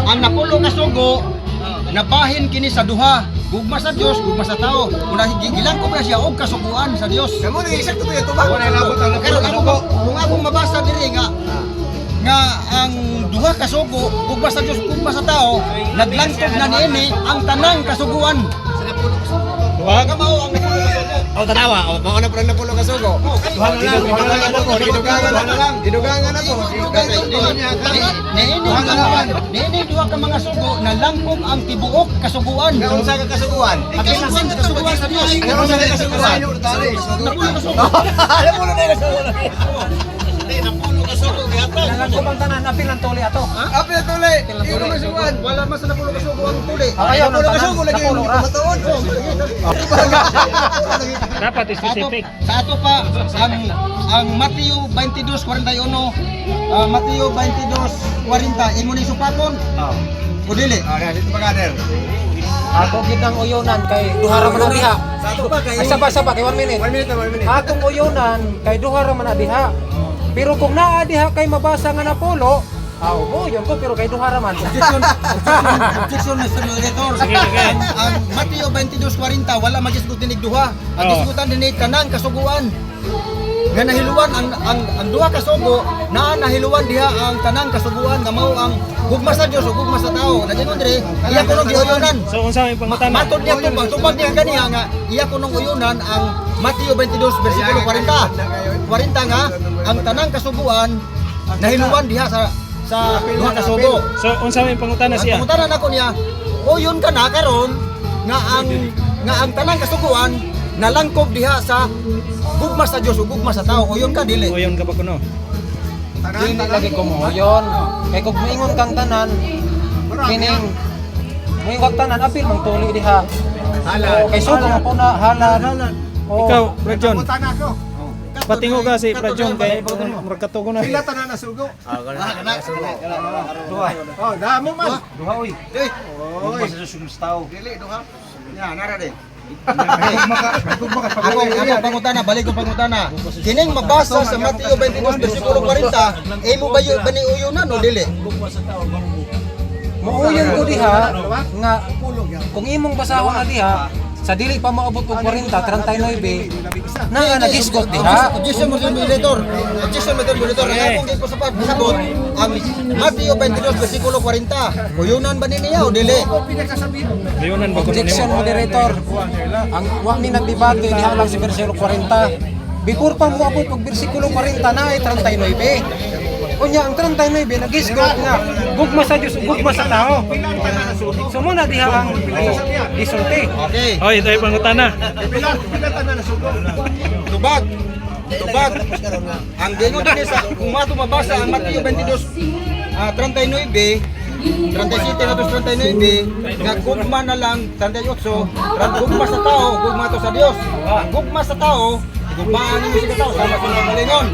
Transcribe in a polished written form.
ang napulo ka sugo nabahin kini sa duha, gugma sa Dios, gugma sa tao. Una gigilan ko ba siya og kasuguan sa Dios. Kamo ni eksakto to ito ba? Pero kung akong mabasa diri nga ang duha ka sugo, gugma sa Dios, gugma sa tao, naglangkog na niini ang tanang kasuguan. Wag. Kamao ang napulo ka sugo. O tanawa, o mao na pala na pulo ka sugo. Didugangan na po. Niini duha ka mga sugo na langkog ang tibuok kasuguan. Kung sa kasuguan. Kasuguan sa Dios. Kung sa kasuguan. Napulo ka sugo. Alam mo na kasuguan. Napulo ka sugo gihatag. Nalangkog ang tanan, apil ang tuli ato. Apil na tuli. Ino kasuguan. Wala mas na pulo ka sugo ang tuli. Ayaw ng Pulo tanan, kasugo lagi napulo ra. matuon. Dapat specific. Sa ato pa ang Mateo 22:41, Mateo 22:40 imo ni supakon. O dili. Dito pa kader. Ako gid ang uyonan kay duha ra man ang diha. Sa ato pa kay Ay saba kay 1 minute. 1 minute. Akong uyonan kay duha ra man ang diha. Pero kung naa diha kay mabasa nga napulo, yun ko pero kay duha ra man. Objection Mr. Moderator. Ang Mateo 22:40 wala magisgot dinig duha. Ang gisgutan dinig kanang kasuguan. Nga nahiluwan ang duha ka sugo na nahiluwan diha ang tanang kasuguan nga mao ang gugma sa Dios ug gugma sa tao. Nagingon dire iya ko nung giuyonan. So unsa may pangutana? Matod niya tubag niya ganiya nga iya ko nung uyunan ang Mateo 22 bersikulo 40. 40 nga ang tanang kasuguan nahiluwan diha sa duha ka sugo. So unsa may pangutana siya? Ang pangutanan ako niya, uyon ka na karon nga ang tanang kasuguan nalangkob diha sa gugma sa Dios ug gugma sa tao. Uyon ka dili. Uyon ka ba kuno? Dili lagi ko mo uyon. Kay kung moingon kang tanan, kining moingon kang tanan apil mang tuli diha. Kay sugo mo po na halal. Ikaw, Brad John. Putana ko. Patingo ka si Brad John kay magkatugo na. Sila tanan na sugo. Duha. Oh, damo man. Duha oy. Oy. Sumistaw. Dili duha. Ya, nara de. Ako pangutana, balik ko pangutana. Kining mabasa sa Mateo 22 bersikulo 40, imo ba yun bani uyunan o dili? Muuyon ko diha nga kung imong basahon na diha sa dili pa maabot og 40, 39 na nga nagisgot diha. Objection Mr. Moderator. Objection Mr. Moderator. Ang akong gipasapat sagot ang Mateo 22 bersikulo 40. Uyunan ba niya o dili? Uyunan ba kuno Objection nimo? moderator. Ang wa ni nagdebate diha lang sa bersikulo 40. Before pa mo abot og bersikulo 40 na ay 39. Unya ang 39 nagisgot nga gugma sa Dios, gugma sa tao. So muna diha ang gisulti. Okay. Oh, ito ay pangutana. Tubag. Ang gingon din sa kung mato mabasa ang Mateo 22 39 37 natos 39 nga gugma na lang 38 gugma sa tao gugma to sa Dios. Ang gugma sa tao gugmaan niyo sa tao sama sa mga malingon.